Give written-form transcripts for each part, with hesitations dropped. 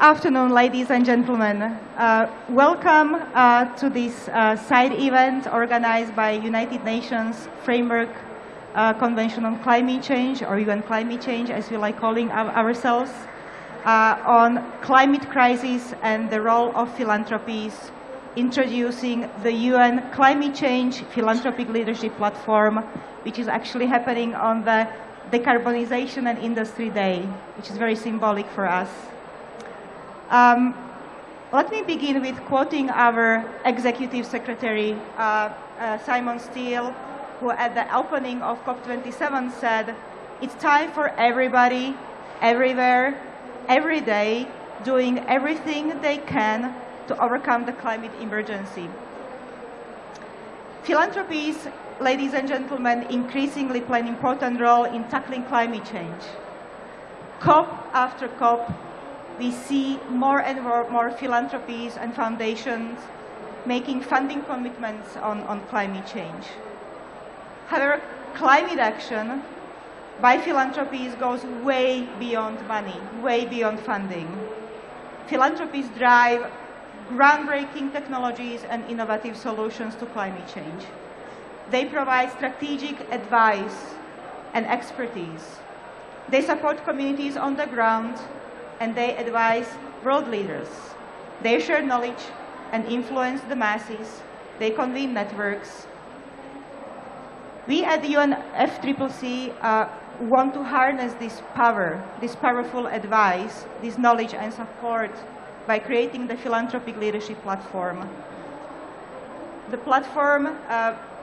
afternoon, ladies and gentlemen. Welcome to this side event organized by United Nations Framework Convention on Climate Change, or UN Climate Change, as we like calling ourselves, on climate crisis and the role of philanthropies, introducing the UN Climate Change Philanthropic Leadership Platform, which is actually happening on the Decarbonization and Industry Day, which is very symbolic for us. Let me begin with quoting our Executive Secretary, Simon Steele, who at the opening of COP27 said, "It's time for everybody, everywhere, every day, doing everything they can to overcome the climate emergency." Philanthropies, ladies and gentlemen, increasingly play an important role in tackling climate change. COP after COP, we see more and more philanthropies and foundations making funding commitments on climate change. However, climate action by philanthropies goes way beyond money, way beyond funding. Philanthropies drive groundbreaking technologies and innovative solutions to climate change. They provide strategic advice and expertise. They support communities on the ground, and they advise world leaders. They share knowledge and influence the masses. They convene networks. We at the UNFCCC want to harness this power, this powerful advice, this knowledge and support by creating the Philanthropic Leadership Platform. The platform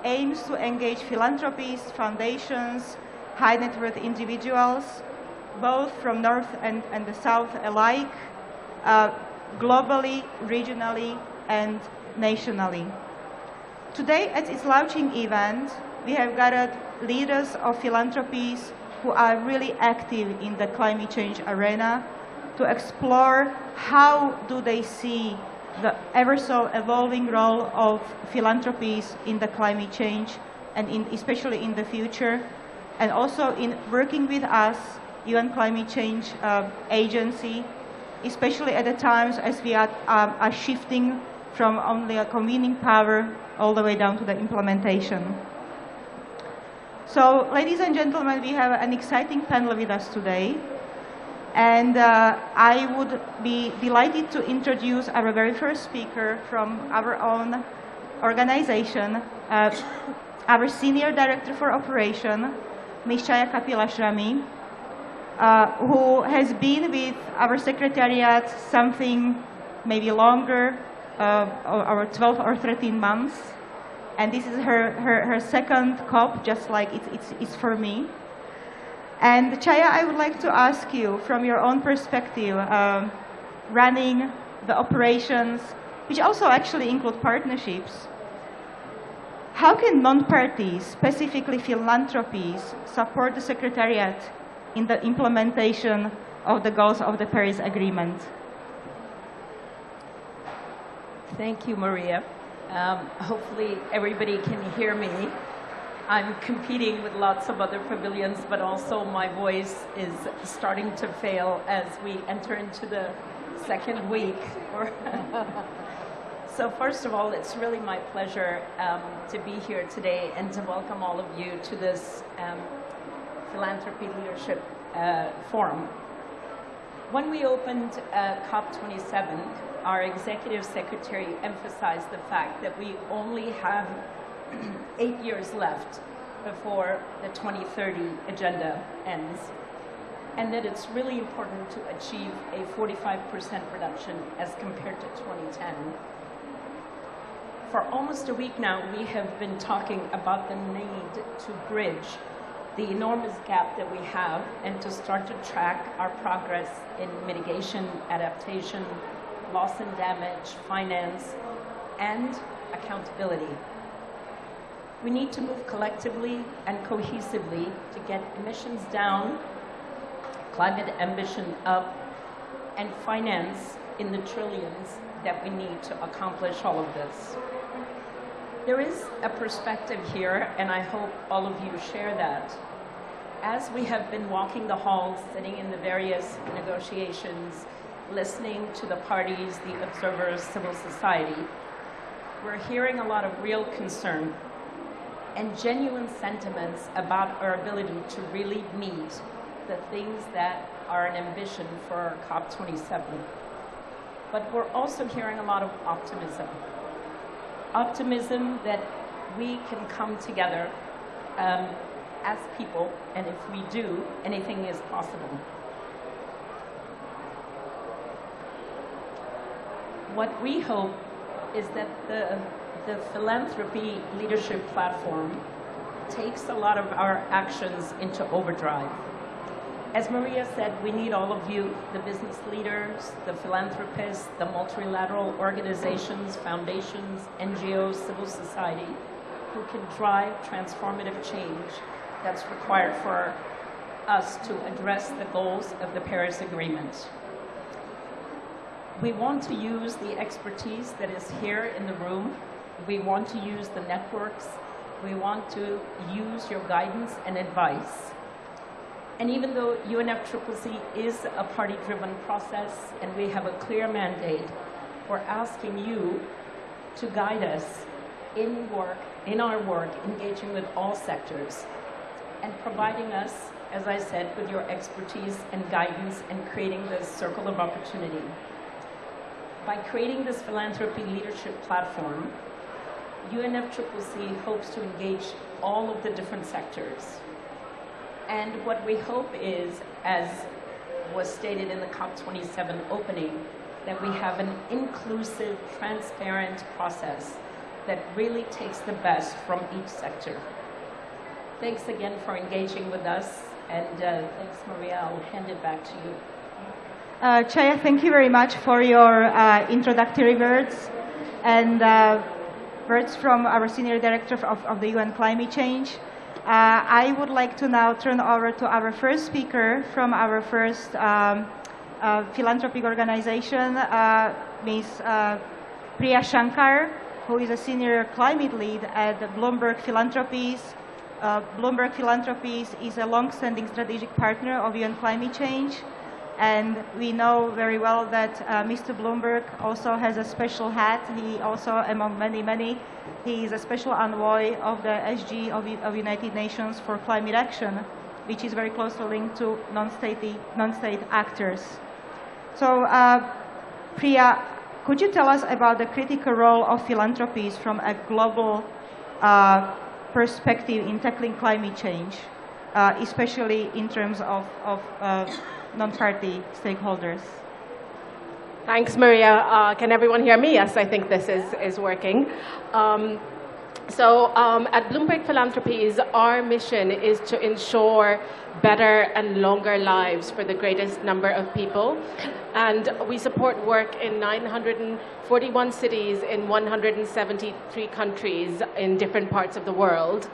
aims to engage philanthropies, foundations, high net worth individuals, both from North and the South alike, globally, regionally, and nationally. Today, at its launching event, we have gathered leaders of philanthropies who are really active in the climate change arena to explore how do they see the ever so evolving role of philanthropies in the climate change and especially in the future, and also in working with us, UN Climate Change Agency, especially at the times as we are shifting from only a convening power all the way down to the implementation. So, ladies and gentlemen, we have an exciting panel with us today. And I would be delighted to introduce our very first speaker from our own organization, our Senior Director for Operation, Ms. Chhaya Kapilashrami, who has been with our Secretariat something maybe longer, or 12 or 13 months. And this is her second COP, just like it's for me. And Chhaya, I would like to ask you, from your own perspective, running the operations, which also actually include partnerships, how can non-parties, specifically philanthropies, support the Secretariat in the implementation of the goals of the Paris Agreement? Thank you, Maria. Hopefully everybody can hear me. I'm competing with lots of other pavilions, but also my voice is starting to fail as we enter into the second week. So first of all, it's really my pleasure to be here today and to welcome all of you to this Philanthropy Leadership Forum. When we opened COP27, our Executive Secretary emphasized the fact that we only have 8 years left before the 2030 agenda ends, and that it's really important to achieve a 45% reduction as compared to 2010. For almost a week now, we have been talking about the need to bridge the enormous gap that we have and to start to track our progress in mitigation, adaptation, loss and damage, finance, and accountability. We need to move collectively and cohesively to get emissions down, climate ambition up, and finance in the trillions that we need to accomplish all of this. There is a perspective here, and I hope all of you share that. As we have been walking the halls, sitting in the various negotiations, listening to the parties, the observers, civil society, we're hearing a lot of real concern and genuine sentiments about our ability to really meet the things that are an ambition for COP27. But we're also hearing a lot of optimism. Optimism that we can come together as people, and if we do, anything is possible. What we hope is that the philanthropy leadership platform takes a lot of our actions into overdrive. As Maria said, we need all of you, the business leaders, the philanthropists, the multilateral organizations, foundations, NGOs, civil society, who can drive transformative change that's required for us to address the goals of the Paris Agreement. We want to use the expertise that is here in the room. We want to use the networks. We want to use your guidance and advice. And even though UNFCCC is a party-driven process and we have a clear mandate, we're asking you to guide us in our work, engaging with all sectors and providing us, as I said, with your expertise and guidance and creating this circle of opportunity. By creating this philanthropy leadership platform, UNFCCC hopes to engage all of the different sectors. And what we hope is, as was stated in the COP27 opening, that we have an inclusive, transparent process that really takes the best from each sector. Thanks again for engaging with us, and thanks, Maria. I'll hand it back to you. Chhaya, thank you very much for your introductory words and words from our Senior Director of the UN Climate Change. I would like to now turn over to our first speaker from our first philanthropic organization, Ms. Priya Shankar, who is a Senior Climate Lead at Bloomberg Philanthropies. Bloomberg Philanthropies is a long-standing strategic partner of UN Climate Change. And we know very well that Mr. Bloomberg also has a special hat. He also, among many, he is a special envoy of the SG of United Nations for Climate Action, which is very closely linked to non-state actors. So, Priya, could you tell us about the critical role of philanthropies from a global perspective in tackling climate change, especially in terms of non-party stakeholders? Thanks, Maria. Can everyone hear me? Yes, I think this is working. At Bloomberg Philanthropies, our mission is to ensure better and longer lives for the greatest number of people. And we support work in 941 cities in 173 countries in different parts of the world.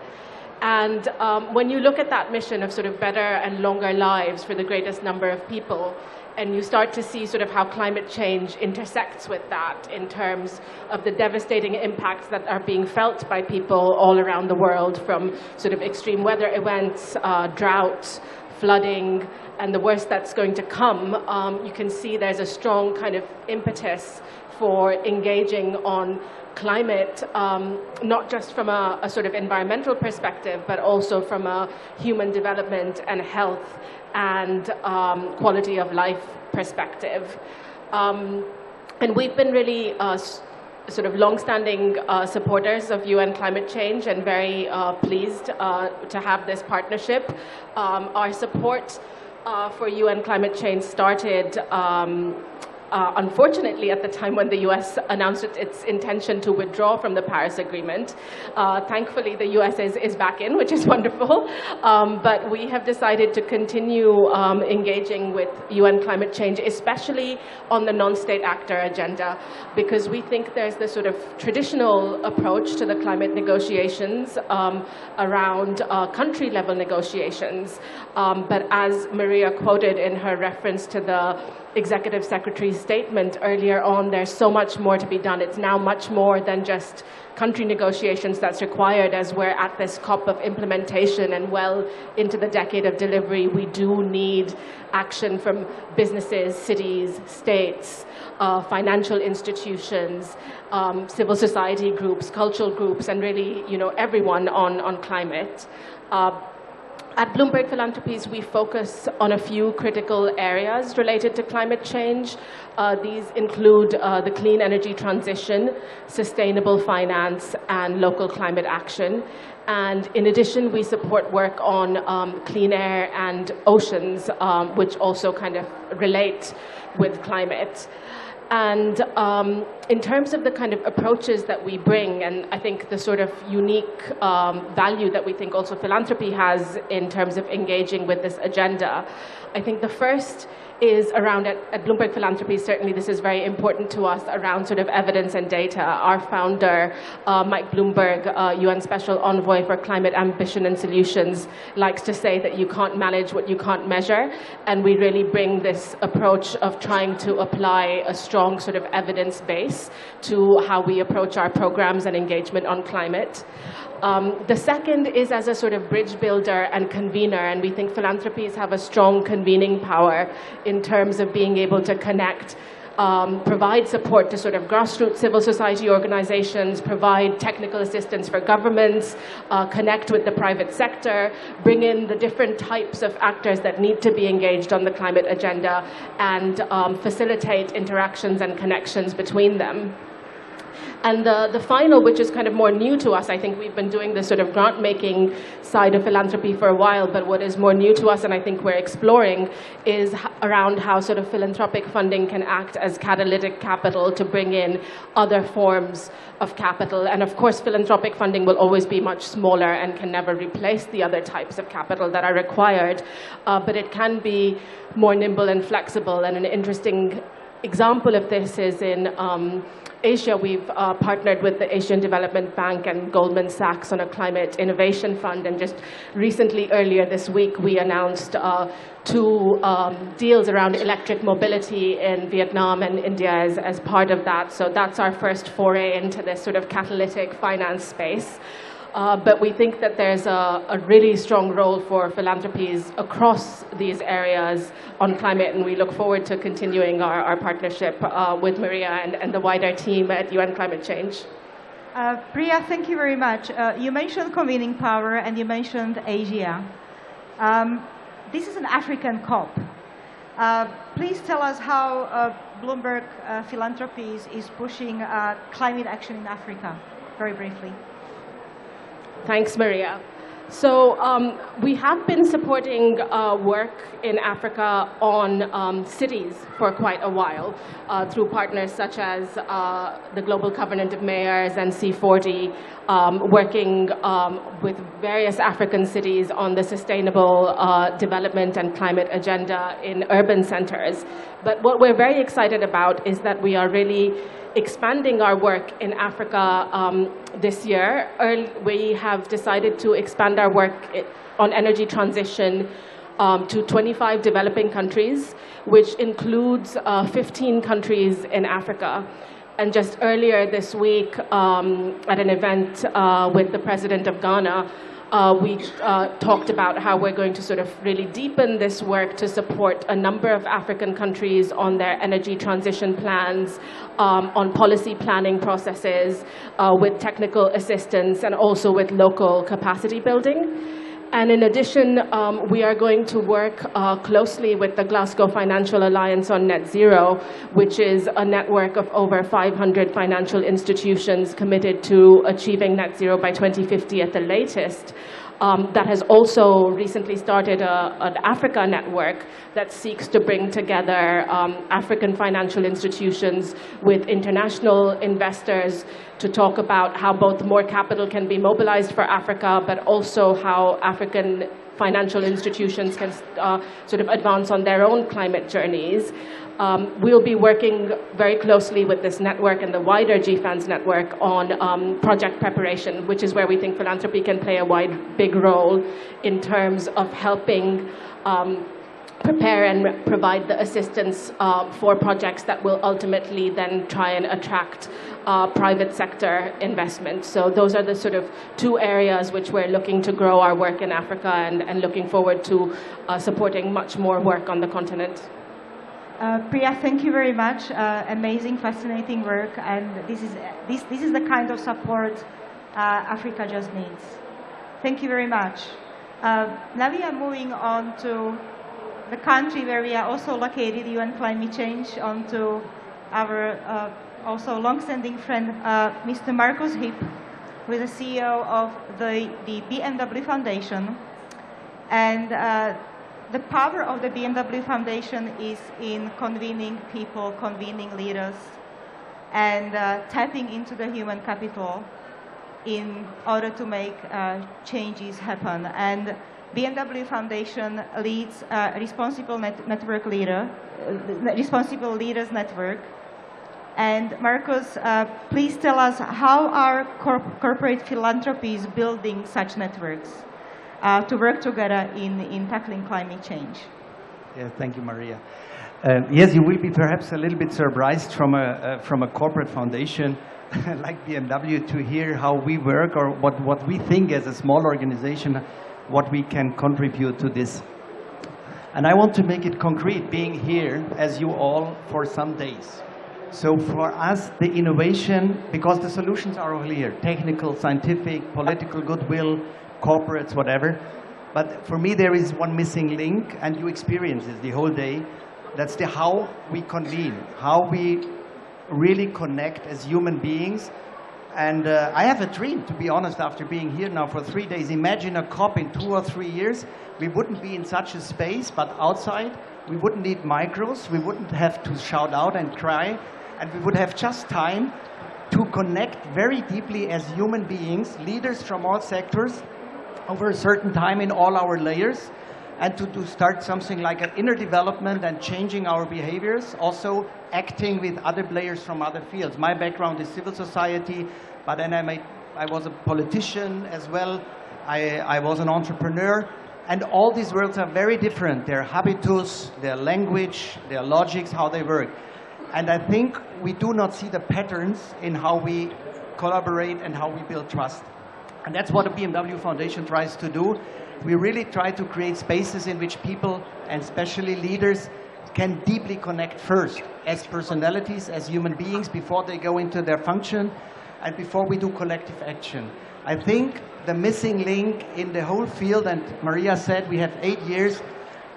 And when you look at that mission of sort of better and longer lives for the greatest number of people, and you start to see sort of how climate change intersects with that in terms of the devastating impacts that are being felt by people all around the world, from sort of extreme weather events, drought, flooding, and the worst that's going to come, you can see there's a strong kind of impetus for engaging on climate, not just from a sort of environmental perspective, but also from a human development and health and quality of life perspective. And we've been really sort of long-standing supporters of UN climate change and very pleased to have this partnership. Our support for UN climate change started unfortunately, at the time when the US announced its intention to withdraw from the Paris Agreement. Thankfully, the US is back in, which is wonderful. But we have decided to continue engaging with UN climate change, especially on the non-state actor agenda, because we think there's this sort of traditional approach to the climate negotiations around country-level negotiations. But as Maria quoted in her reference to the Executive Secretary's statement earlier on, there's so much more to be done. It's now much more than just country negotiations that's required as we're at this COP of implementation and well into the decade of delivery. We do need action from businesses, cities, states, financial institutions, civil society groups, cultural groups, and really, everyone on climate. At Bloomberg Philanthropies, we focus on a few critical areas related to climate change. These include the clean energy transition, sustainable finance, and local climate action. And in addition, we support work on clean air and oceans, which also kind of relate with climate. And in terms of the kind of approaches that we bring, and I think the sort of unique value that we think also philanthropy has in terms of engaging with this agenda, I think the first is around, at Bloomberg Philanthropies, certainly this is very important to us, around sort of evidence and data. Our founder, Mike Bloomberg, UN Special Envoy for Climate Ambition and Solutions, likes to say that you can't manage what you can't measure, and we really bring this approach of trying to apply a strong sort of evidence base to how we approach our programs and engagement on climate. The second is as a sort of bridge builder and convener, and we think philanthropies have a strong convening power in terms of being able to connect, provide support to sort of grassroots civil society organizations, provide technical assistance for governments, connect with the private sector, bring in the different types of actors that need to be engaged on the climate agenda, and facilitate interactions and connections between them. And the final, which is kind of more new to us, I think we've been doing this sort of grant-making side of philanthropy for a while, but what is more new to us, and I think we're exploring, is around how sort of philanthropic funding can act as catalytic capital to bring in other forms of capital. And of course, philanthropic funding will always be much smaller and can never replace the other types of capital that are required, but it can be more nimble and flexible. And an interesting example of this is in Asia. We've partnered with the Asian Development Bank and Goldman Sachs on a climate innovation fund, and just recently, earlier this week, we announced two deals around electric mobility in Vietnam and India as part of that. So that's our first foray into this sort of catalytic finance space. But we think that there's a really strong role for philanthropies across these areas on climate, and we look forward to continuing our partnership with Maria and the wider team at UN Climate Change. Priya, thank you very much. You mentioned convening power and you mentioned Asia. This is an African COP. Please tell us how Bloomberg Philanthropies is pushing climate action in Africa, very briefly. Thanks, Maria. So we have been supporting work in Africa on cities for quite a while through partners such as the Global Covenant of Mayors and C40, working with various African cities on the sustainable development and climate agenda in urban centers. But what we're very excited about is that we are really expanding our work in Africa this year. We have decided to expand our work on energy transition to 25 developing countries, which includes 15 countries in Africa. And just earlier this week, at an event with the president of Ghana, we talked about how we're going to sort of really deepen this work to support a number of African countries on their energy transition plans, on policy planning processes, with technical assistance, and also with local capacity building. And in addition, we are going to work closely with the Glasgow Financial Alliance on Net Zero, which is a network of over 500 financial institutions committed to achieving net zero by 2050 at the latest. That has also recently started an Africa network that seeks to bring together African financial institutions with international investors to talk about how both more capital can be mobilized for Africa, but also how African financial institutions can sort of advance on their own climate journeys. We'll be working very closely with this network and the wider GFANZ network on project preparation, which is where we think philanthropy can play a big role in terms of helping prepare and provide the assistance for projects that will ultimately then try and attract private sector investment. So those are the sort of two areas which we're looking to grow our work in Africa and looking forward to supporting much more work on the continent. Priya, thank you very much. Amazing, fascinating work, and this is the kind of support Africa just needs. Thank you very much. Now we are moving on to the country where we are also located, UN Climate Change, on to our also long-standing friend, Mr. Markus Hipp, who is the CEO of the BMW Foundation. And the power of the BMW Foundation is in convening people, convening leaders, and tapping into the human capital in order to make changes happen. And BMW Foundation leads Responsible Leaders Network. And Markus, please tell us, how are corporate philanthropies building such networks to work together in tackling climate change? Yeah, thank you, Maria. Yes, you will be perhaps a little bit surprised from a corporate foundation like BMW to hear how we work, or what we think as a small organization, what we can contribute to this. And I want to make it concrete, being here as you all for some days. So for us, the innovation, because the solutions are all here, technical, scientific, political goodwill, corporates, whatever. But for me, there is one missing link, and you experience this the whole day. That's the how we convene, how we really connect as human beings. And I have a dream, to be honest, after being here now for 3 days. Imagine a COP in 2 or 3 years. We wouldn't be in such a space, but outside, we wouldn't need micros. We wouldn't have to shout out and cry. And we would have just time to connect very deeply as human beings, leaders from all sectors, over a certain time in all our layers, and to start something like an inner development and changing our behaviors, also acting with other players from other fields. My background is civil society, but then I was a politician as well. I was an entrepreneur, and all these worlds are very different. Their habitus, their language, their logics, how they work. And I think we do not see the patterns in how we collaborate and how we build trust. And that's what the BMW Foundation tries to do. We really try to create spaces in which people, and especially leaders, can deeply connect first as personalities, as human beings, before they go into their function and before we do collective action. I think the missing link in the whole field, and Maria said we have 8 years,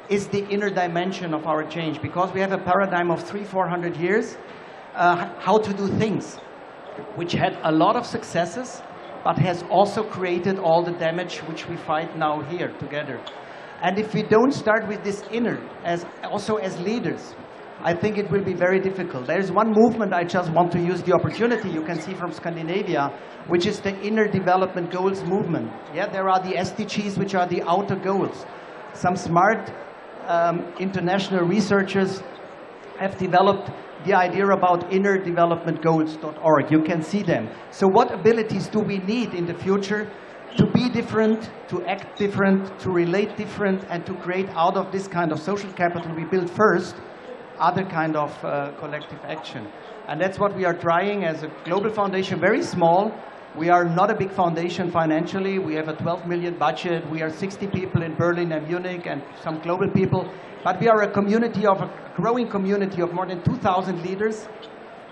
is the inner dimension of our change, because we have a paradigm of 300-400 years how to do things, which had a lot of successes, but has also created all the damage which we fight now here together. And if we don't start with this inner, also as leaders, I think it will be very difficult. There's one movement I just want to use the opportunity, you can see from Scandinavia, which is the Inner Development Goals movement. Yeah, there are the SDGs, which are the outer goals. Some smart international researchers have developed the idea about innerdevelopmentgoals.org. You can see them. So what abilities do we need in the future to be different, to act different, to relate different, and to create out of this kind of social capital we build first, other kind of collective action. And that's what we are trying as a global foundation, very small. We are not a big foundation financially. We have a 12 million budget. We are 60 people in Berlin and Munich and some global people. But we are a community of a growing community of more than 2,000 leaders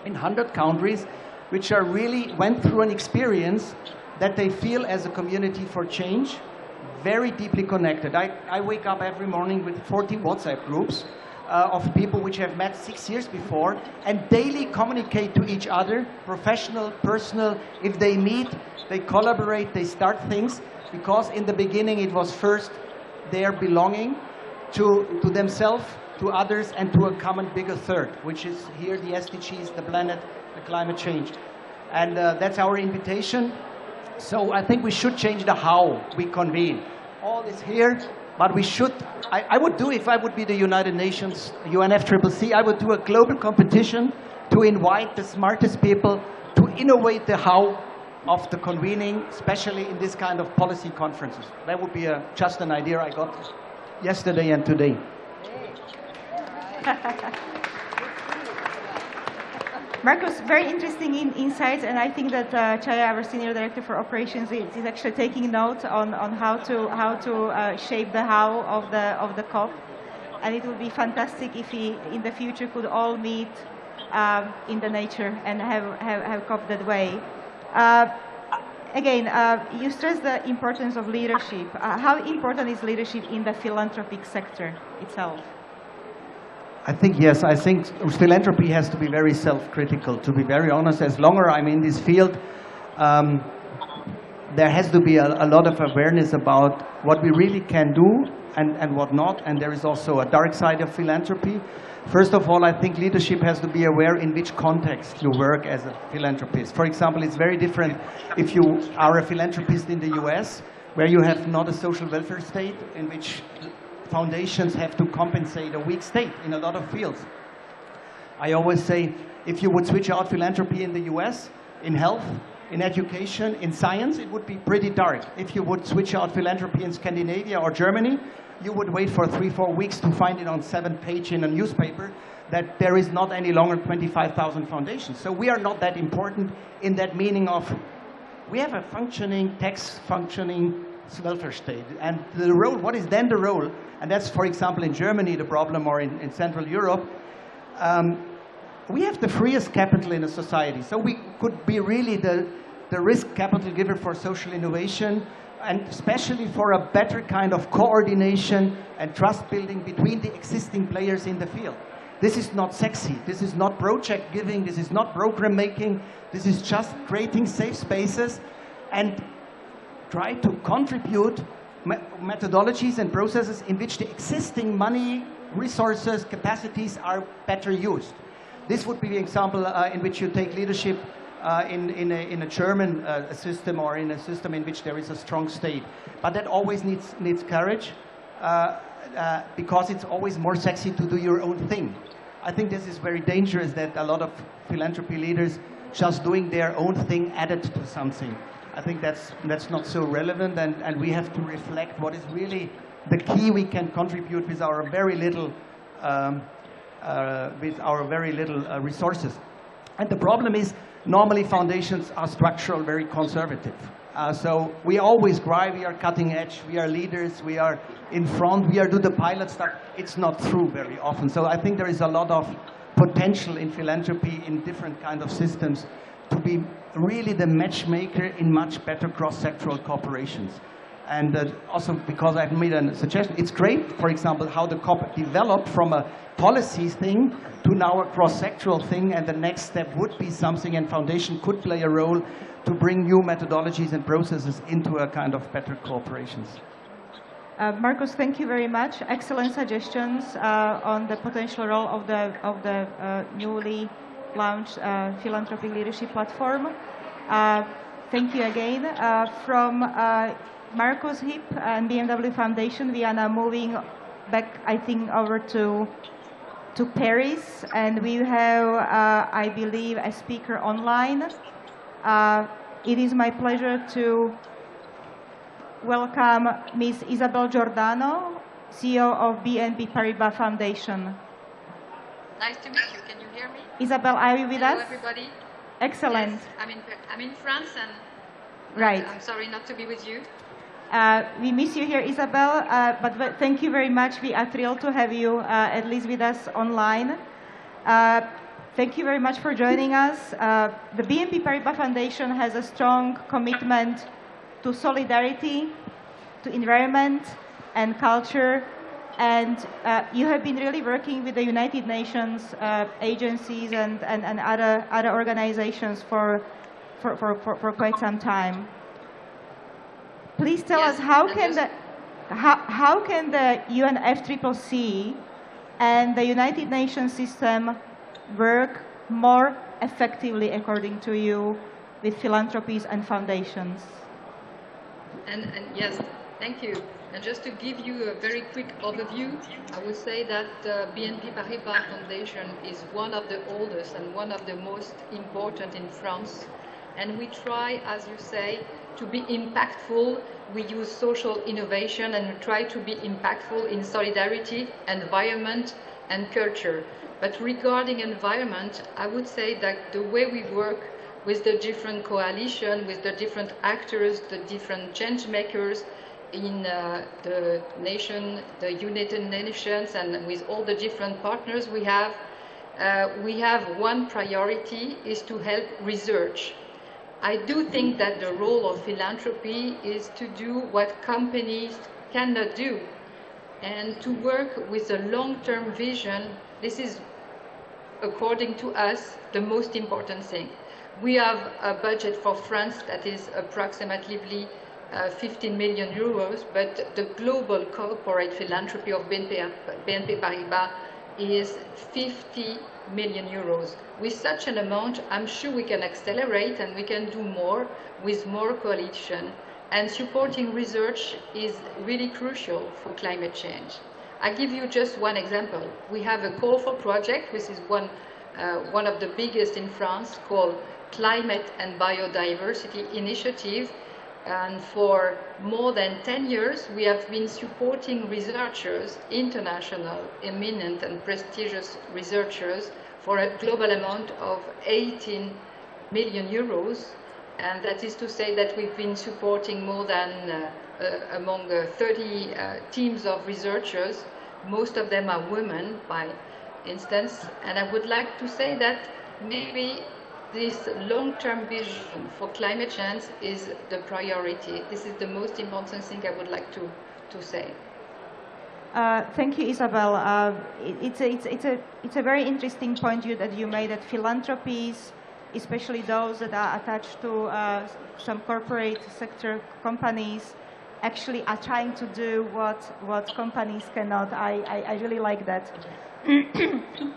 in 100 countries, which are really went through an experience that they feel as a community for change, very deeply connected. I wake up every morning with 40 WhatsApp groups of people which have met 6 years before and daily communicate to each other, professional, personal. If they meet, they collaborate, they start things, because in the beginning it was first their belonging to themselves, to others, and to a common bigger third, which is here the SDGs, the planet, the climate change. And that's our invitation. So I think we should change the how we convene. All is here, but we should, I would do, if I would be the United Nations, UNFCCC, I would do a global competition to invite the smartest people to innovate the how of the convening, especially in this kind of policy conferences. That would be just an idea I got yesterday and today. Markus, very interesting insights, and I think that Chhaya, our Senior Director for Operations, is actually taking note on how to shape the how of the COP. And it would be fantastic if we, in the future, could all meet in the nature and have COP that way. Again, you stress the importance of leadership. How important is leadership in the philanthropic sector itself? I think, yes, I think philanthropy has to be very self-critical. To be very honest, as longer I'm in this field, there has to be a lot of awareness about what we really can do and what not. And there is also a dark side of philanthropy. First of all, I think leadership has to be aware in which context you work as a philanthropist. For example, it's very different if you are a philanthropist in the US, where you have not a social welfare state in which foundations have to compensate a weak state in a lot of fields. I always say, if you would switch out philanthropy in the US, in health, in education, in science, it would be pretty dark. If you would switch out philanthropy in Scandinavia or Germany, you would wait for 3-4 weeks to find it on 7th page in a newspaper that there is not any longer 25,000 foundations. So we are not that important in that meaning of, we have a functioning, tax-functioning welfare state. And the role, what is then the role? And that's, for example, in Germany, the problem, or in Central Europe. We have the freest capital in a society. So we could be really the risk capital giver for social innovation, and especially for a better kind of coordination and trust building between the existing players in the field. This is not sexy. This is not project giving. This is not program making. This is just creating safe spaces and try to contribute methodologies and processes in which the existing money, resources, capacities are better used. This would be the example in which you take leadership in a German system, or in a system in which there is a strong state. But that always needs courage, because it's always more sexy to do your own thing. I think this is very dangerous, that a lot of philanthropy leaders just doing their own thing added to something. I think that's not so relevant, and we have to reflect what is really the key we can contribute with our very little resources. And the problem is, normally foundations are structural, very conservative. So we always cry, we are cutting edge, we are leaders, we are in front, we are do the pilot stuff. It's not true very often. So I think there is a lot of potential in philanthropy in different kind of systems to be really the matchmaker in much better cross-sectoral cooperations. And also, because I've made a suggestion, it's great, for example, how the COP developed from a policy thing to now a cross-sectoral thing, and the next step would be something, and foundation could play a role to bring new methodologies and processes into a kind of better cooperations. Markus, thank you very much. Excellent suggestions on the potential role of the newly launched philanthropic leadership platform. Thank you again. From Markus, Hipp, and BMW Foundation, we are now moving back, I think, over to Paris, and we have, I believe, a speaker online. It is my pleasure to welcome Ms. Isabelle Giordano, CEO of BNP Paribas Foundation. Nice to meet you. Can you hear me? Isabelle, are you with us? Hello, everybody. Excellent. Yes, I'm in France, and right. I'm sorry not to be with you. We miss you here, Isabelle, but thank you very much. We are thrilled to have you at least with us online. Thank you very much for joining us. The BNP Paribas Foundation has a strong commitment to solidarity, to environment and culture, and you have been really working with the United Nations agencies and other organizations for quite some time. Please tell us how can the UNFCCC and the United Nations system work more effectively, according to you, with philanthropies and foundations? And yes, thank you. And just to give you a very quick overview, I would say that the BNP Paribas Foundation is one of the oldest and one of the most important in France. And we try, as you say, to be impactful. We use social innovation, and we try to be impactful in solidarity, environment, and culture. But regarding environment, I would say that the way we work with the different coalition, with the different actors, the different change makers in the nation, the United Nations, and with all the different partners we have one priority is to help research. I do think that the role of philanthropy is to do what companies cannot do, and to work with a long-term vision. This is, according to us, the most important thing. We have a budget for France that is approximately 15 million euros, but the global corporate philanthropy of BNP Paribas is 50 million euros. With such an amount, I'm sure we can accelerate and we can do more with more coalition. And supporting research is really crucial for climate change. I give you just one example. We have a call for project, which is one of the biggest in France, called Climate and Biodiversity Initiative. And for more than 10 years, we have been supporting researchers, international, eminent and prestigious researchers, for a global amount of 18 million euros. And that is to say that we've been supporting more than among 30 teams of researchers. Most of them are women, by instance. And I would like to say that maybe this long-term vision for climate change is the priority. This is the most important thing I would like to say. Thank you, Isabelle. It's a very interesting point that you made, that philanthropies, especially those that are attached to some corporate sector companies, actually are trying to do what companies cannot. I really like that.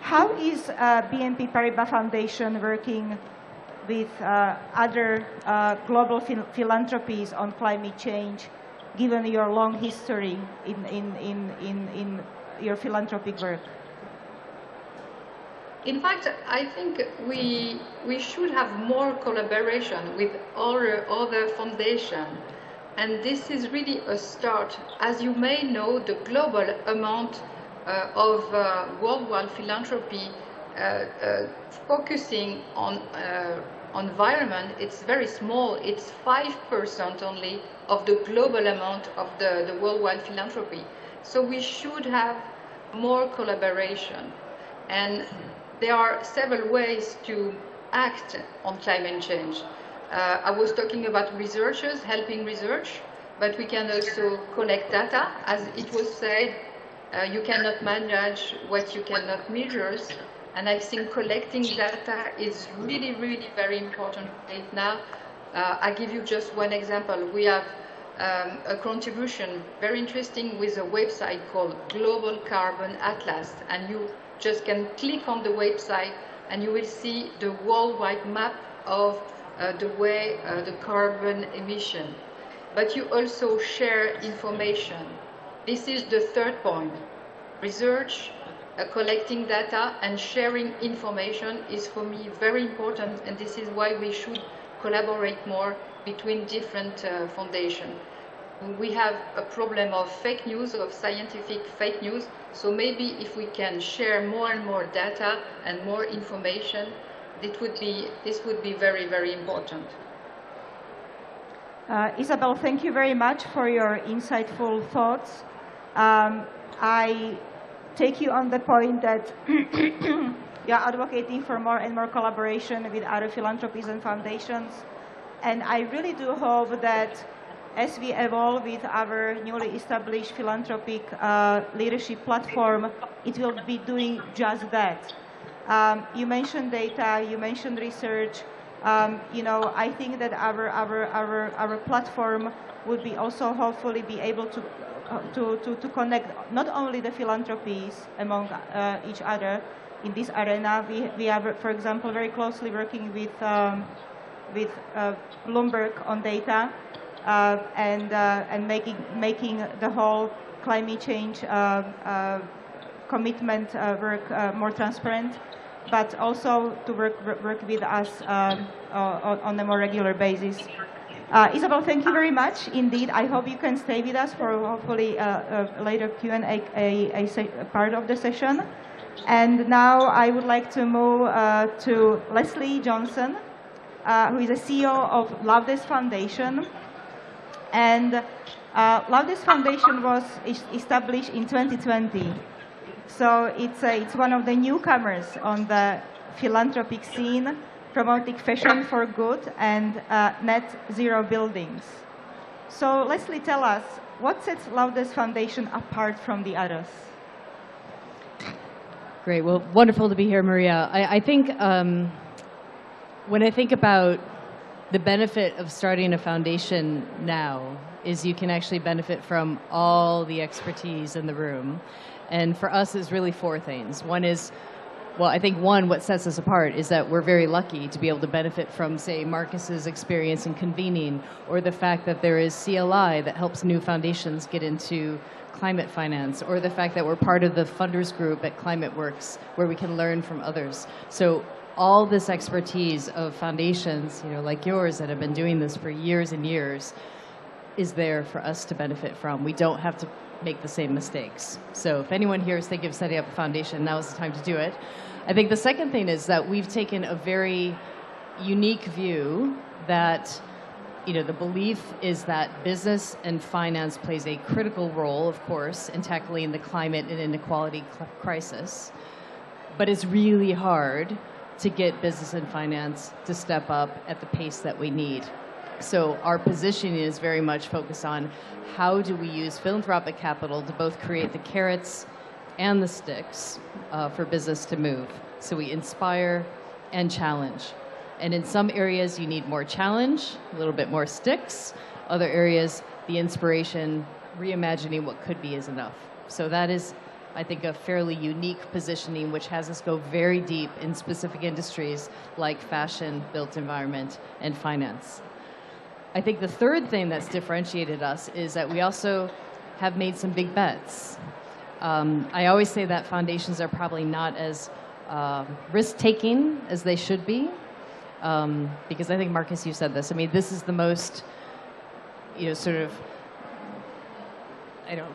How is BNP Paribas Foundation working with other global philanthropies on climate change, given your long history in your philanthropic work? In fact, I think we should have more collaboration with other foundations. And this is really a start. As you may know, the global amount of worldwide philanthropy focusing on environment, it's very small. It's 5% only of the global amount of the worldwide philanthropy. So we should have more collaboration. And there are several ways to act on climate change. I was talking about researchers helping research, but we can also collect data. As it was said, you cannot manage what you cannot measure. And I think collecting data is really, really very important right now. I give you just one example. We have a contribution, very interesting, with a website called Global Carbon Atlas. And you just can click on the website and you will see the worldwide map of the way the carbon emission. But you also share information. This is the third point. Research, collecting data and sharing information is for me very important, and this is why we should collaborate more between different foundations. We have a problem of fake news, of scientific fake news, so maybe if we can share more and more data and more this would be very, very important. Isabelle, thank you very much for your insightful thoughts. I take you on the point that you are advocating for more and more collaboration with other philanthropies and foundations. And I really do hope that as we evolve with our newly established philanthropic leadership platform, it will be doing just that. You mentioned data, you mentioned research. I think that our platform would be also hopefully be able to connect not only the philanthropies among each other in this arena. We are, for example, very closely working with Bloomberg on data and making the whole climate change commitment work more transparent, but also to work with us on a more regular basis. Isabelle, thank you very much indeed. I hope you can stay with us for hopefully a later Q&A part of the session. And now I would like to move to Leslie Johnston, who is the CEO of Laudes Foundation. And Laudes Foundation was established in 2020. So it's one of the newcomers on the philanthropic scene, promoting fashion for good and net zero buildings. So Leslie, tell us, what sets Laudes Foundation apart from the others? Great. Well, wonderful to be here, Maria. I think when I think about the benefit of starting a foundation now is you can actually benefit from all the expertise in the room. And for us, it's really four things. One is, well, I think what sets us apart is that we're very lucky to be able to benefit from, say, Markus's experience in convening, or the fact that there is CLI that helps new foundations get into climate finance, or the fact that we're part of the funders group at Climate Works, where we can learn from others. So all this expertise of foundations, like yours that have been doing this for years and years, is there for us to benefit from. We don't have to make the same mistakes. So if anyone here is thinking of setting up a foundation, now is the time to do it. I think the second thing is that we've taken a very unique view that the belief is that business and finance plays a critical role, of course, in tackling the climate and inequality crisis. But it's really hard to get business and finance to step up at the pace that we need. So our position is very much focused on how do we use philanthropic capital to both create the carrots and the sticks for business to move. So we inspire and challenge. And in some areas, you need more challenge, a little bit more sticks. Other areas, the inspiration, reimagining what could be is enough. So that is, I think, a fairly unique positioning, which has us go very deep in specific industries like fashion, built environment, and finance. I think the third thing that's differentiated us is that we also have made some big bets. I always say that foundations are probably not as risk-taking as they should be. Because I think, Markus, you said this. I mean, this is the most,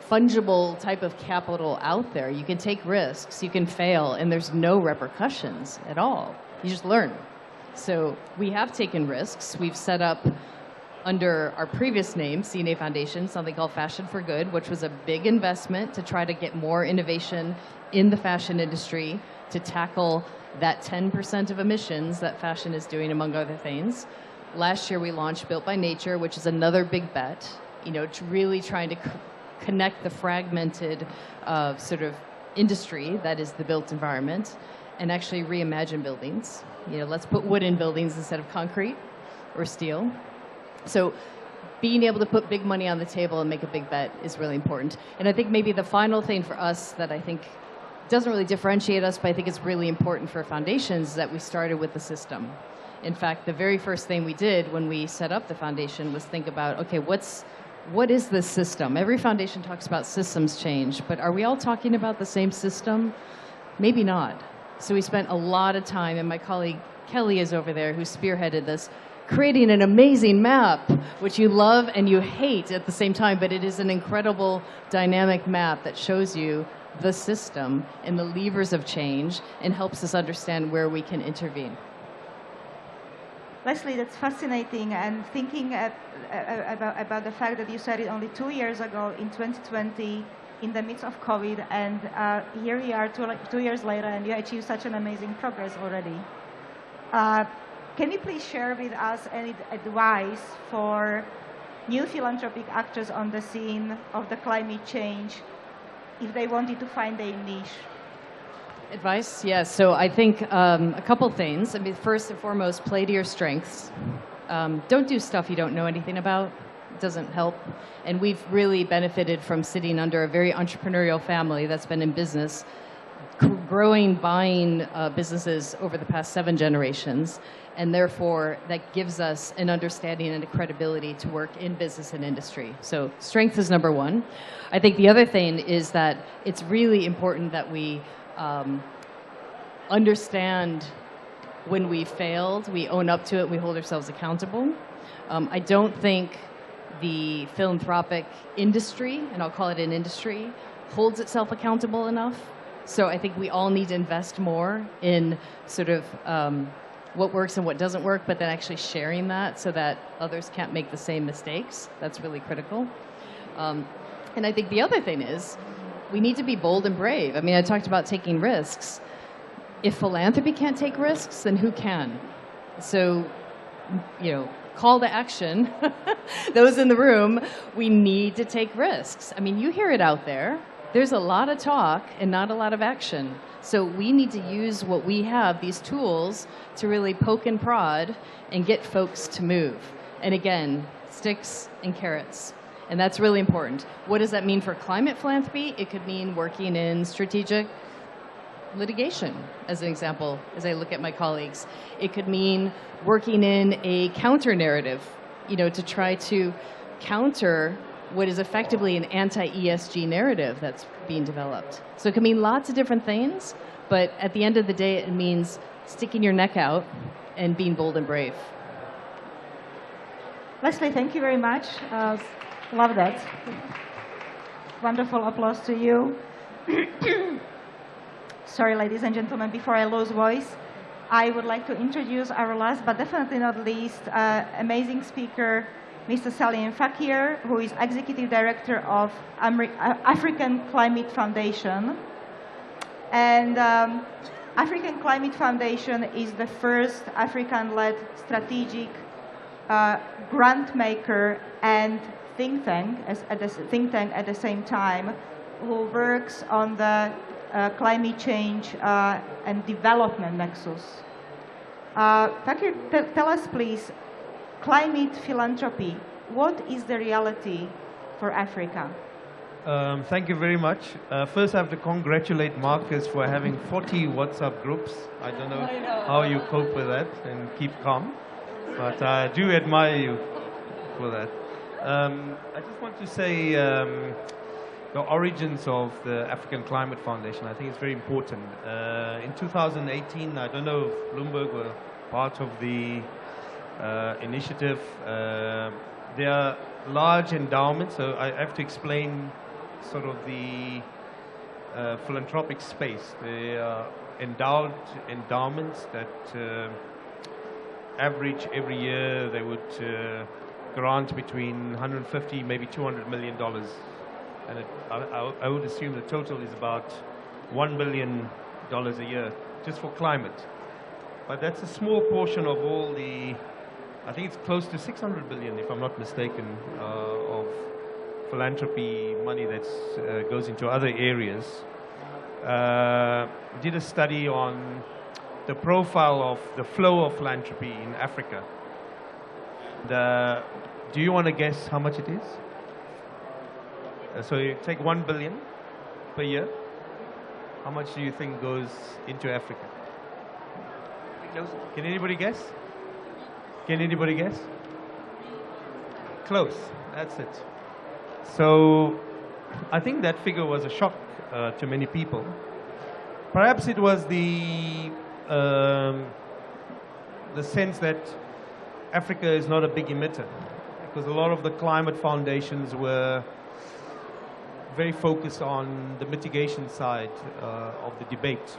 fungible type of capital out there. You can take risks, you can fail, and there's no repercussions at all. You just learn. So we have taken risks. We've set up, under our previous name, CNA Foundation, something called Fashion for Good, which was a big investment to try to get more innovation in the fashion industry to tackle that 10% of emissions that fashion is doing, among other things. Last year we launched Built by Nature, which is another big bet, really trying to connect the fragmented sort of industry that is the built environment and actually reimagine buildings. Let's put wood in buildings instead of concrete or steel. So being able to put big money on the table and make a big bet is really important. And I think maybe the final thing for us that I think doesn't really differentiate us, but I think it's really important for foundations, is that we started with the system. In fact, the very first thing we did when we set up the foundation was think about, okay, what is this system? Every foundation talks about systems change, but are we all talking about the same system? Maybe not. So we spent a lot of time, and my colleague Kelly is over there who spearheaded this, creating an amazing map, which you love and you hate at the same time, but it is an incredible dynamic map that shows you the system and the levers of change and helps us understand where we can intervene. Leslie, that's fascinating, and thinking about the fact that you started only 2 years ago in 2020 in the midst of COVID, and here we are 2 years later and you achieved such an amazing progress already. Can you please share with us any advice for new philanthropic actors on the scene of the climate change if they wanted to find their niche? Advice? Yes. So I think a couple things. I mean, first and foremost, play to your strengths. Don't do stuff you don't know anything about. It doesn't help. And we've really benefited from sitting under a very entrepreneurial family that's been in business, growing, buying businesses over the past 7 generations. And therefore, that gives us an understanding and a credibility to work in business and industry. So strength is number one. I think the other thing is that it's really important that we understand when we failed, we own up to it, we hold ourselves accountable. I don't think the philanthropic industry, and I'll call it an industry, holds itself accountable enough So I think we all need to invest more in sort of what works and what doesn't work, but then actually sharing that so that others can't make the same mistakes. That's really critical. And I think the other thing is we need to be bold and brave. I mean, I talked about taking risks. If philanthropy can't take risks, then who can? So, you know, call to action. Those in the room, we need to take risks. I mean, you hear it out there. There's a lot of talk and not a lot of action. So we need to use what we have, these tools, to really poke and prod and get folks to move. And again, sticks and carrots. And that's really important. What does that mean for climate philanthropy? It could mean working in strategic litigation, as an example, as I look at my colleagues. It could mean working in a counter-narrative, you know, to try to counter what is effectively an anti-ESG narrative that's being developed. So it can mean lots of different things, but at the end of the day, it means sticking your neck out and being bold and brave. Leslie, thank you very much. Love that. Wonderful applause to you. Sorry, ladies and gentlemen, before I lose voice, I would like to introduce our last, but definitely not least, amazing speaker, Mr. Saliem Fakir, who is Executive Director of African Climate Foundation. And African Climate Foundation is the first African-led strategic grant maker and think tank at the same time, who works on the climate change and development nexus. Fakir, tell us please, climate philanthropy, what is the reality for Africa? Thank you very much. First I have to congratulate Markus for having 40 WhatsApp groups. I don't know how you cope with that and keep calm, but I do admire you for that. I just want to say the origins of the African Climate Foundation, I think it's very important. In 2018, I don't know if Bloomberg were part of the initiative. There are large endowments, so I have to explain sort of the philanthropic space. They are endowed endowments that average every year they would grant between 150, maybe $200 million. And I would assume the total is about $1 billion a year just for climate. But that's a small portion of all the, I think it's close to 600 billion, if I'm not mistaken, of philanthropy money that goes into other areas. We did a study on the profile of the flow of philanthropy in Africa. Do you want to guess how much it is? So you take 1 billion per year. How much do you think goes into Africa? Can anybody guess? Can anybody guess? Close. That's it. So I think that figure was a shock to many people. Perhaps it was the sense that Africa is not a big emitter, because a lot of the climate foundations were very focused on the mitigation side of the debate.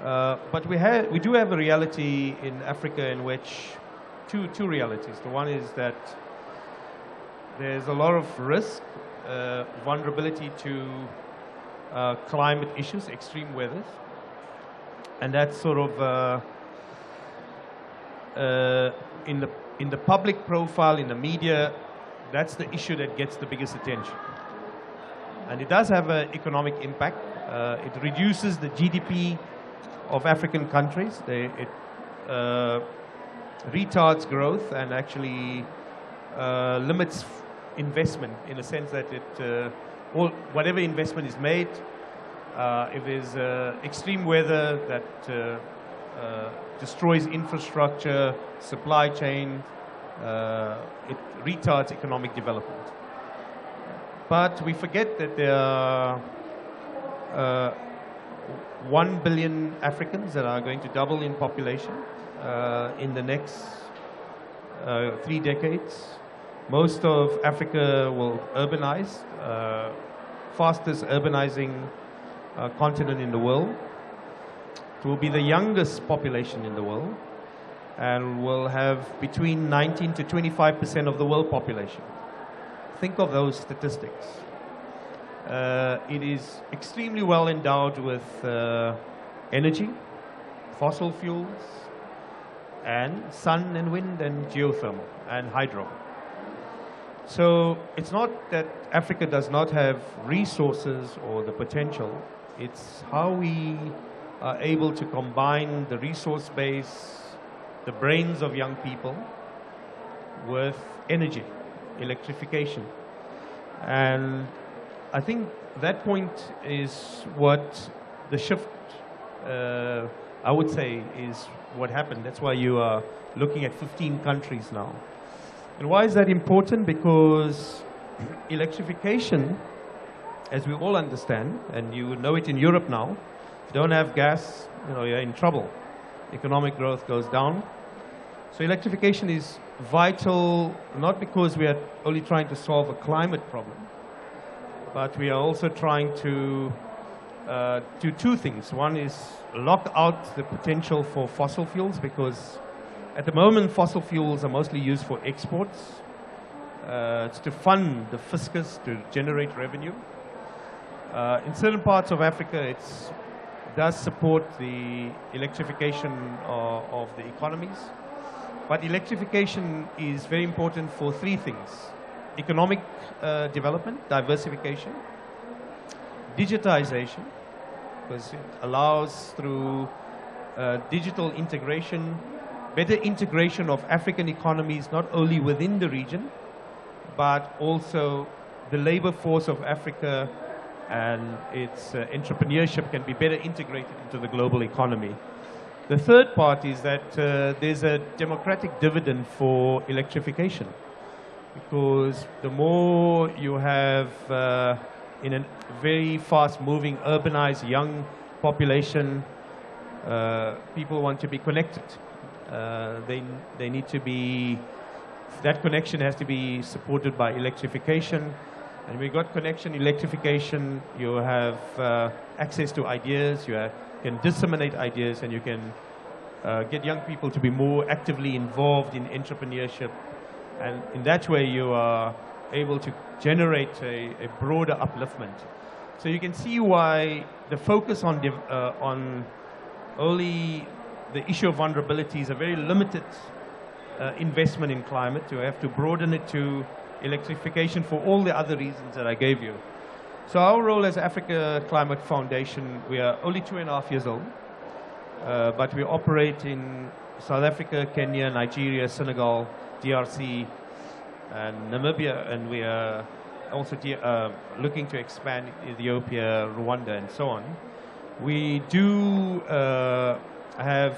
But we do have a reality in Africa in which two realities. The one is that there's a lot of risk, vulnerability to climate issues, extreme weather, and that's sort of in the public profile, in the media, that's the issue that gets the biggest attention. And it does have an economic impact. It reduces the GDP of African countries. It retards growth and actually limits investment in a sense that whatever investment is made, if there's extreme weather that destroys infrastructure, supply chain, it retards economic development. But we forget that there are 1 billion Africans that are going to double in population in the next 3 decades. Most of Africa will urbanize, fastest urbanizing continent in the world. It will be the youngest population in the world, and will have between 19 to 25% of the world population. Think of those statistics. It is extremely well endowed with energy, fossil fuels, and sun and wind and geothermal and hydro. So it's not that Africa does not have resources or the potential. It's how we are able to combine the resource base, the brains of young people, with energy, electrification. And I think that point is what the shift, I would say, is what happened. That's why you are looking at 15 countries now. And why is that important? Because electrification, as we all understand, and you know it in Europe now, if you don't have gas, you're in trouble. Economic growth goes down. So electrification is vital, not because we are only trying to solve a climate problem, but we are also trying to do two things. One is lock out the potential for fossil fuels, because at the moment fossil fuels are mostly used for exports. It's to fund the fiscus, to generate revenue. In certain parts of Africa, it does support the electrification of the economies. But electrification is very important for three things: economic development, diversification, digitization, because it allows through digital integration, better integration of African economies, not only within the region, but also the labor force of Africa and its entrepreneurship can be better integrated into the global economy. The third part is that there's a democratic dividend for electrification, because the more you have in a very fast-moving, urbanized, young population, people want to be connected. They need to be, that connection has to be supported by electrification. And we got connection, electrification, you have access to ideas, can disseminate ideas, and you can get young people to be more actively involved in entrepreneurship. And in that way, you are able to generate a broader upliftment. So you can see why the focus on only the issue of vulnerability is a very limited investment in climate. You have to broaden it to electrification for all the other reasons that I gave you. So our role as Africa Climate Foundation, we are only 2.5 years old, but we operate in South Africa, Kenya, Nigeria, Senegal, DRC, and Namibia, and we are also looking to expand Ethiopia, Rwanda, and so on. We do have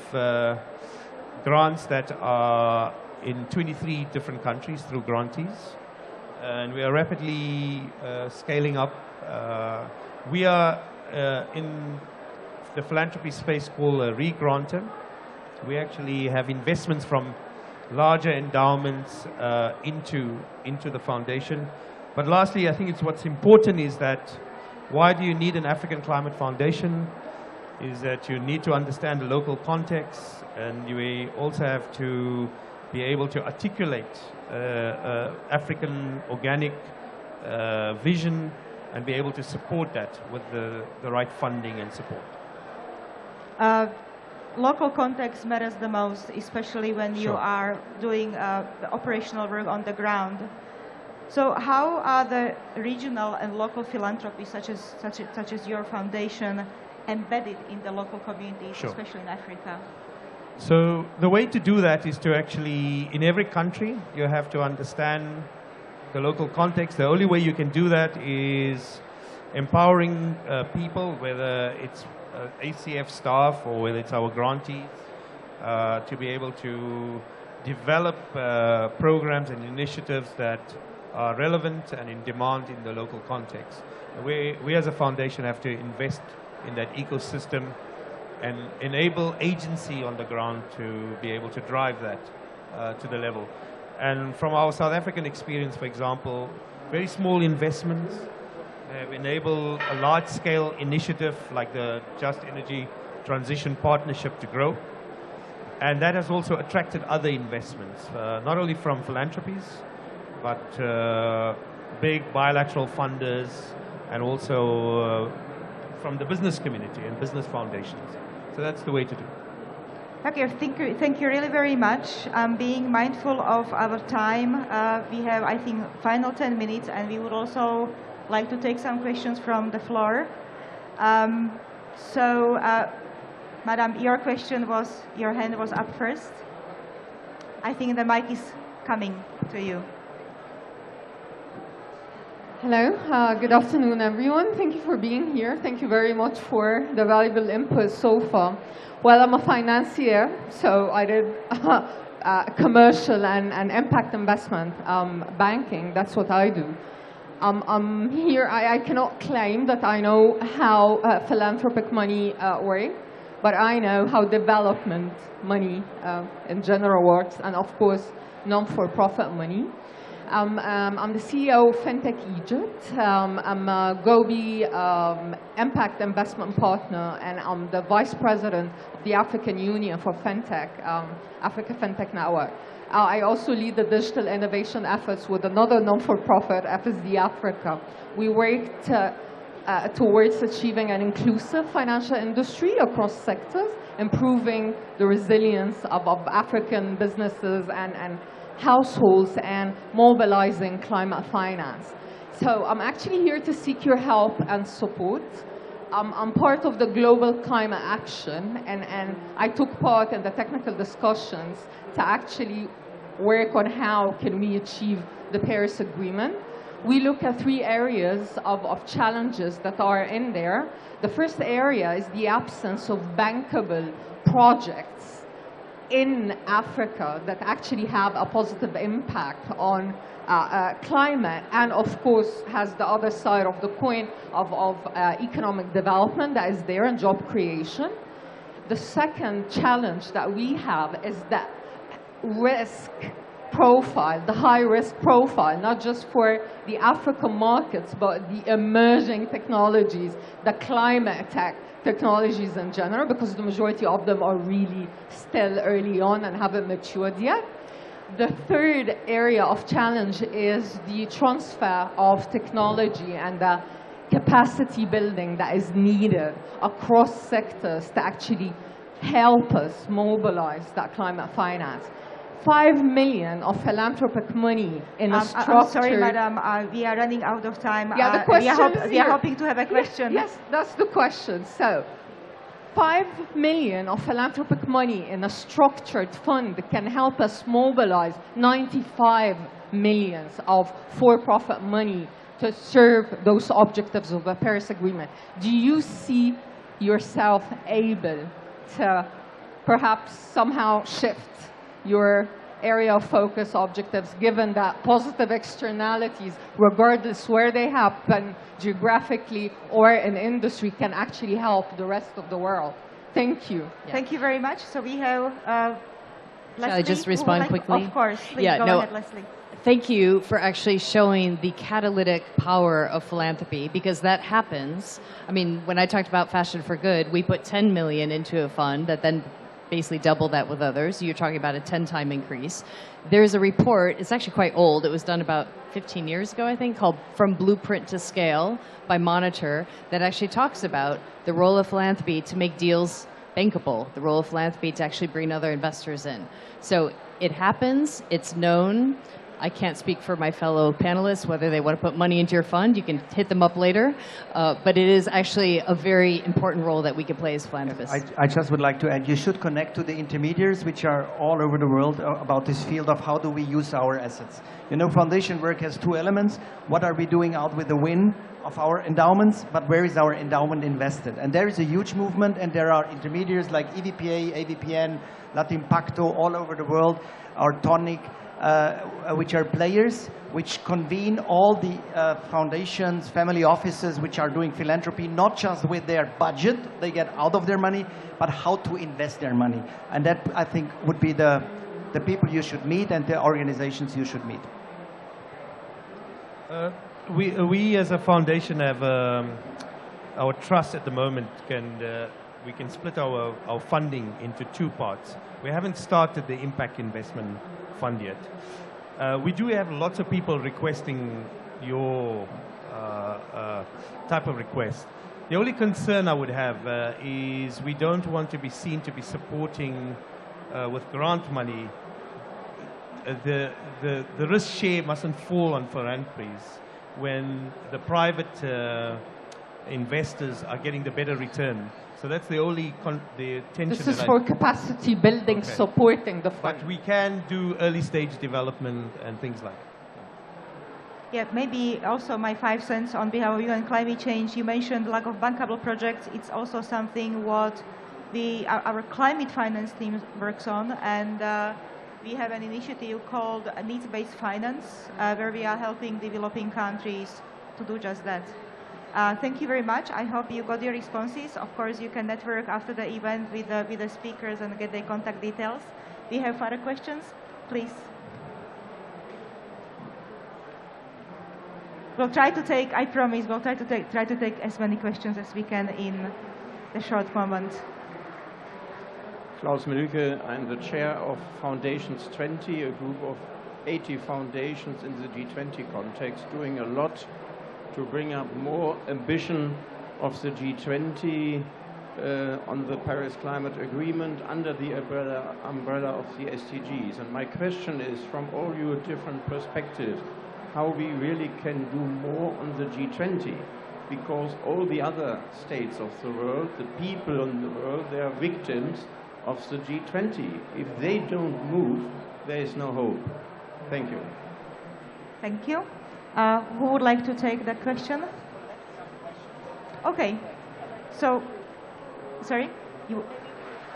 grants that are in 23 different countries through grantees, and we are rapidly scaling up. We are in the philanthropy space called a re-granter. We actually have investments from larger endowments into the foundation. But lastly, I think what's important is that why do you need an African Climate Foundation? Is that you need to understand the local context, and you also have to be able to articulate African organic vision and be able to support that with the right funding and support. Local context matters the most, especially when you are doing the operational work on the ground. So how are the regional and local philanthropies, such as your foundation, embedded in the local communities, especially in Africa? So the way to do that is to actually, in every country, you have to understand the local context. The only way you can do that is empowering people, whether it's ACF staff or whether it's our grantees, to be able to develop programs and initiatives that are relevant and in demand in the local context. We as a foundation have to invest in that ecosystem and enable agency on the ground to be able to drive that to the level. And from our South African experience, for example, very small investments, have enabled a large-scale initiative like the Just Energy Transition Partnership to grow. And that has also attracted other investments, not only from philanthropies, but big bilateral funders, and also from the business community and business foundations. So that's the way to do it. Fakir, thank you really very much. Being mindful of our time, we have, I think, final 10 minutes, and we would also like to take some questions from the floor. Madam, your hand was up first. I think the mic is coming to you. Hello, good afternoon, everyone. Thank you for being here. Thank you very much for the valuable input so far. Well, I'm a financier, so I did commercial and impact investment banking. That's what I do. Here, I cannot claim that I know how philanthropic money works, but I know how development money in general works, and of course, non-for-profit money. I'm the CEO of FinTech Egypt. I'm a Gobi Impact Investment Partner, and I'm the Vice President of the African Union for FinTech, Africa FinTech Network. I also lead the digital innovation efforts with another non-for-profit, FSD Africa. We work towards achieving an inclusive financial industry across sectors, improving the resilience of African businesses and households, and mobilizing climate finance. So I'm actually here to seek your help and support. I'm part of the Global Climate Action, and I took part in the technical discussions to actually work on how can we achieve the Paris Agreement. We look at 3 areas of challenges that are in there. The first area is the absence of bankable projects in Africa that actually have a positive impact on climate, and of course has the other side of the coin of economic development that is there, and job creation. The second challenge that we have is that risk profile, the high risk profile, not just for the African markets, but the emerging technologies, the climate tech technologies in general, because the majority of them are really still early on and haven't matured yet. The third area of challenge is the transfer of technology and the capacity building that is needed across sectors to actually help us mobilize that climate finance. 5 million of philanthropic money in a structure. I'm sorry, madam, we are running out of time. Yeah, the question we are hoping to have a question. Yes, that's the question. So, 5 million of philanthropic money in a structured fund can help us mobilize 95 millions of for-profit money to serve those objectives of the Paris Agreement. Do you see yourself able to perhaps somehow shift your area of focus objectives, given that positive externalities, regardless where they happen, geographically or in industry, can actually help the rest of the world? Thank you. Yeah. Thank you very much. So we have Leslie. Shall I just respond quickly? Of course. Please go ahead, Leslie. Thank you for actually showing the catalytic power of philanthropy, because that happens. I mean, when I talked about Fashion for Good, we put 10 million into a fund that then basically double that with others. You're talking about a 10-time increase. There's a report, it's actually quite old, it was done about 15 years ago, I think, called From Blueprint to Scale by Monitor, that actually talks about the role of philanthropy to make deals bankable, the role of philanthropy to actually bring other investors in. So it happens, it's known. I can't speak for my fellow panelists whether they want to put money into your fund. You can hit them up later. But it is actually a very important role that we can play as philanthropists. I just would like to add, you should connect to the intermediaries which are all over the world about this field of how do we use our assets. You know, foundation work has 2 elements. What are we doing out with the win of our endowments, but where is our endowment invested? And there is a huge movement, and there are intermediaries like EVPA, AVPN, Latimpacto all over the world, our Tonic, which are players which convene all the foundations, family offices which are doing philanthropy, not just with their budget they get out of their money, but how to invest their money. And that, I think, would be the people you should meet and the organizations you should meet. we as a foundation have our trust at the moment we can split our funding into two parts. We haven't started the impact investment fund yet. We do have lots of people requesting your type of request. The only concern I would have is we don't want to be seen to be supporting with grant money. The risk share mustn't fall on philanthropies when the private investors are getting the better return. So that's the only the tension. This is for capacity building, supporting the fund. But we can do early stage development and things like that. Yeah, maybe also my 5 cents on behalf of you and climate change. You mentioned lack of bankable projects. It's also something what our climate finance team works on, and we have an initiative called needs-based finance, where we are helping developing countries to do just that. Thank you very much. I hope you got your responses. Of course, you can network after the event with the speakers and get their contact details. Do you have further questions? Please. We'll try to take, I promise, we'll try to take as many questions as we can in the short moment. Klaus Milke, I'm the chair of Foundations 20, a group of 80 foundations in the G20 context, doing a lot to bring up more ambition of the G20 on the Paris Climate Agreement under the umbrella of the SDGs. And my question is, from all your different perspectives, how we really can do more on the G20, because all the other states of the world, the people in the world, they are victims of the G20. If they don't move, there is no hope. Thank you. Thank you. Who would like to take the question? Okay. So, sorry? You?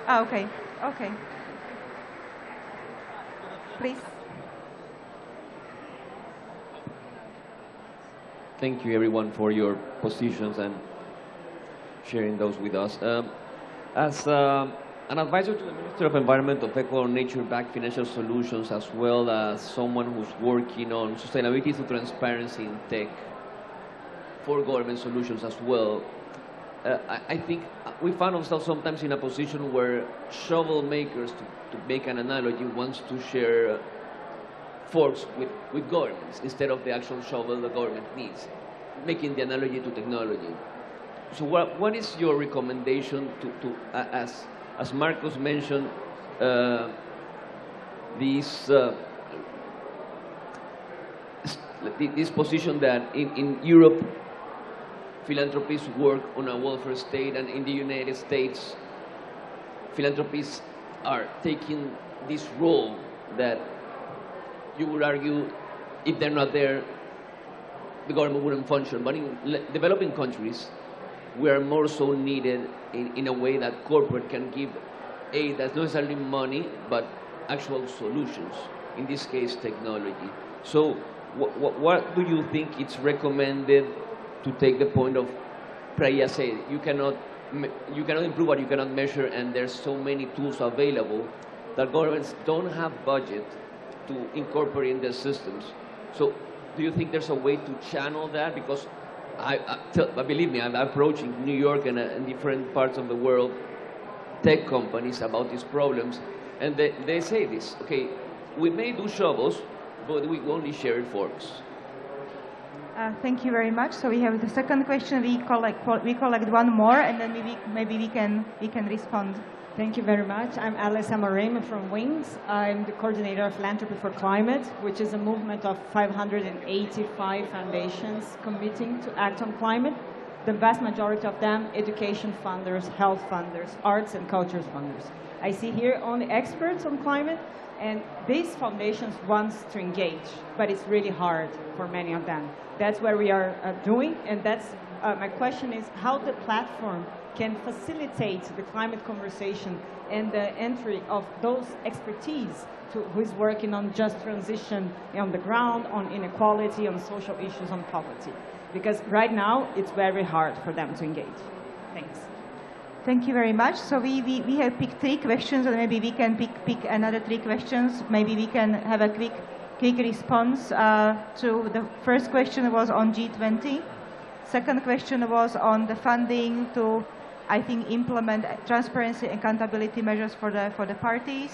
Okay. Okay. Please. Thank you, everyone, for your positions and sharing those with us. As an advisor to the Minister of Environment of Ecuador, nature-backed financial solutions, as well as someone who's working on sustainability through transparency in tech for government solutions as well, I think we found ourselves sometimes in a position where shovel makers, to make an analogy, wants to share forks with governments instead of the actual shovel the government needs, making the analogy to technology. So what is your recommendation as Markus mentioned, this position that in Europe, philanthropies work on a welfare state, and in the United States, philanthropies are taking this role that you would argue, if they're not there, the government wouldn't function. But in developing countries, we are more so needed in a way that corporate can give aid that's not necessarily money, but actual solutions, in this case, technology. So what do you think it's recommended to take the point of Priya said, you cannot improve what you cannot measure, and there's so many tools available that governments don't have budget to incorporate in their systems. So do you think there's a way to channel that? Because believe me, I'm approaching New York and different parts of the world, tech companies about these problems, and they say this, okay, we may do shovels, but we only share forks. Thank you very much. So we have the second question. We collect one more, and then maybe we can respond. Thank you very much. I'm Alessa Moreno from Wings. I'm the coordinator of Philanthropy for Climate, which is a movement of 585 foundations committing to act on climate. The vast majority of them, education funders, health funders, arts and cultures funders. I see here only experts on climate, and these foundations want to engage, but it's really hard for many of them. That's where we are doing, and that's my question is how the platform can facilitate the climate conversation and the entry of those expertise who is working on just transition on the ground, on inequality, on social issues, on poverty. Because right now, it's very hard for them to engage. Thanks. Thank you very much. So we have picked 3 questions, and maybe we can pick another 3 questions. Maybe we can have a quick quick response to the first question was on G20. Second question was on the funding to, I think, implement transparency and accountability measures for the parties,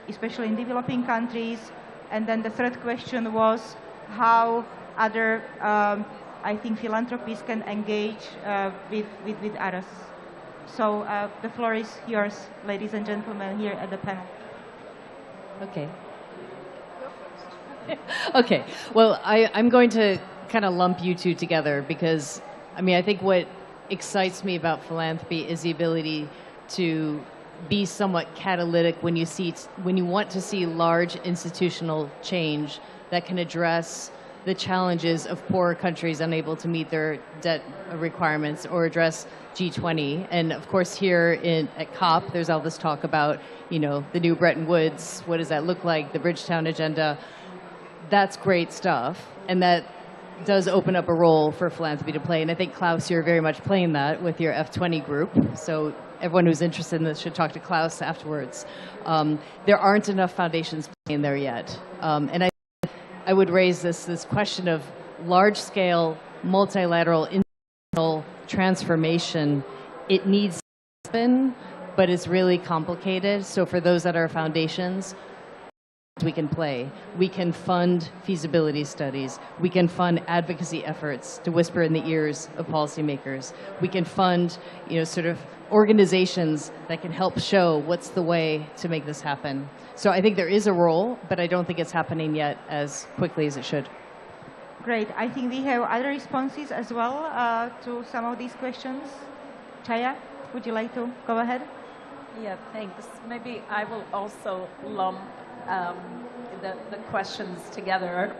especially in developing countries. And then the third question was how other, I think, philanthropies can engage with others. So the floor is yours, ladies and gentlemen, here at the panel. Okay. Okay. Well, I'm going to kind of lump you two together because, I mean, I think what excites me about philanthropy is the ability to be somewhat catalytic when you want to see large institutional change that can address the challenges of poorer countries unable to meet their debt requirements or address G20. And of course here at COP, there's all this talk about, you know, the new Bretton Woods, what does that look like, the Bridgetown agenda. That's great stuff. And that does open up a role for philanthropy to play. And I think, Klaus, you're very much playing that with your F20 group. So everyone who's interested in this should talk to Klaus afterwards. There aren't enough foundations playing there yet. And I would raise this question of large-scale, multilateral, international transformation. It needs to happen, but it's really complicated. So for those that are foundations, we can play. We can fund feasibility studies. We can fund advocacy efforts to whisper in the ears of policymakers. We can fund, you know, sort of organizations that can help show what's the way to make this happen. So I think there is a role, but I don't think it's happening yet as quickly as it should. Great. I think we have other responses as well to some of these questions. Chhaya, would you like to go ahead? Yeah, thanks. Maybe I will also lump the questions together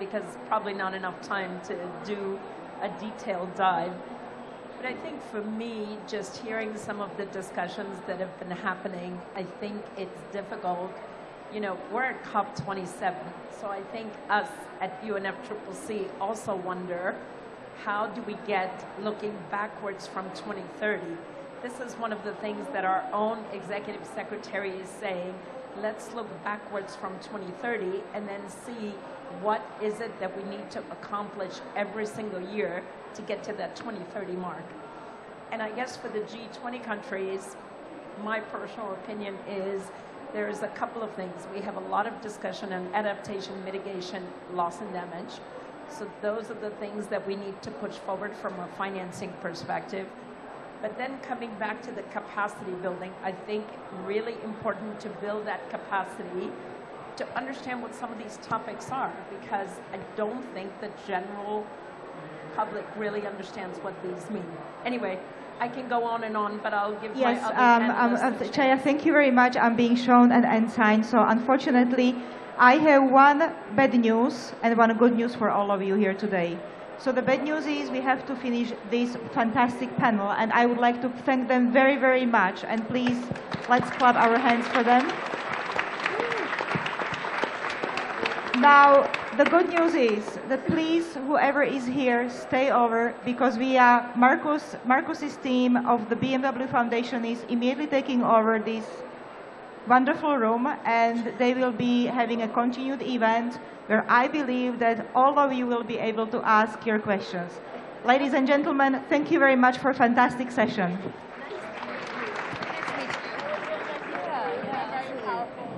because probably not enough time to do a detailed dive. But I think for me, just hearing some of the discussions that have been happening, I think it's difficult. You know, we're at COP27, so I think us at UNFCCC also wonder, how do we get looking backwards from 2030? This is one of the things that our own executive secretary is saying. Let's look backwards from 2030 and then see what is it that we need to accomplish every single year to get to that 2030 mark. And I guess for the G20 countries, my personal opinion is there's a couple of things. We have a lot of discussion on adaptation, mitigation, loss and damage. So those are the things that we need to push forward from a financing perspective. But then coming back to the capacity building, I think really important to build that capacity to understand what some of these topics are, because I don't think the general public really understands what these mean. Anyway, I can go on and on, but I'll give my other panelists. Chhaya, thank you very much. I'm being shown and signed. So unfortunately, I have one bad news and one good news for all of you here today. So the bad news is we have to finish this fantastic panel, and I would like to thank them very, very much. And please, let's clap our hands for them. Now, the good news is that please, whoever is here, stay over, because we are Markus's team of the BMW Foundation is immediately taking over this wonderful room, and they will be having a continued event where I believe that all of you will be able to ask your questions. Ladies and gentlemen, thank you very much for a fantastic session.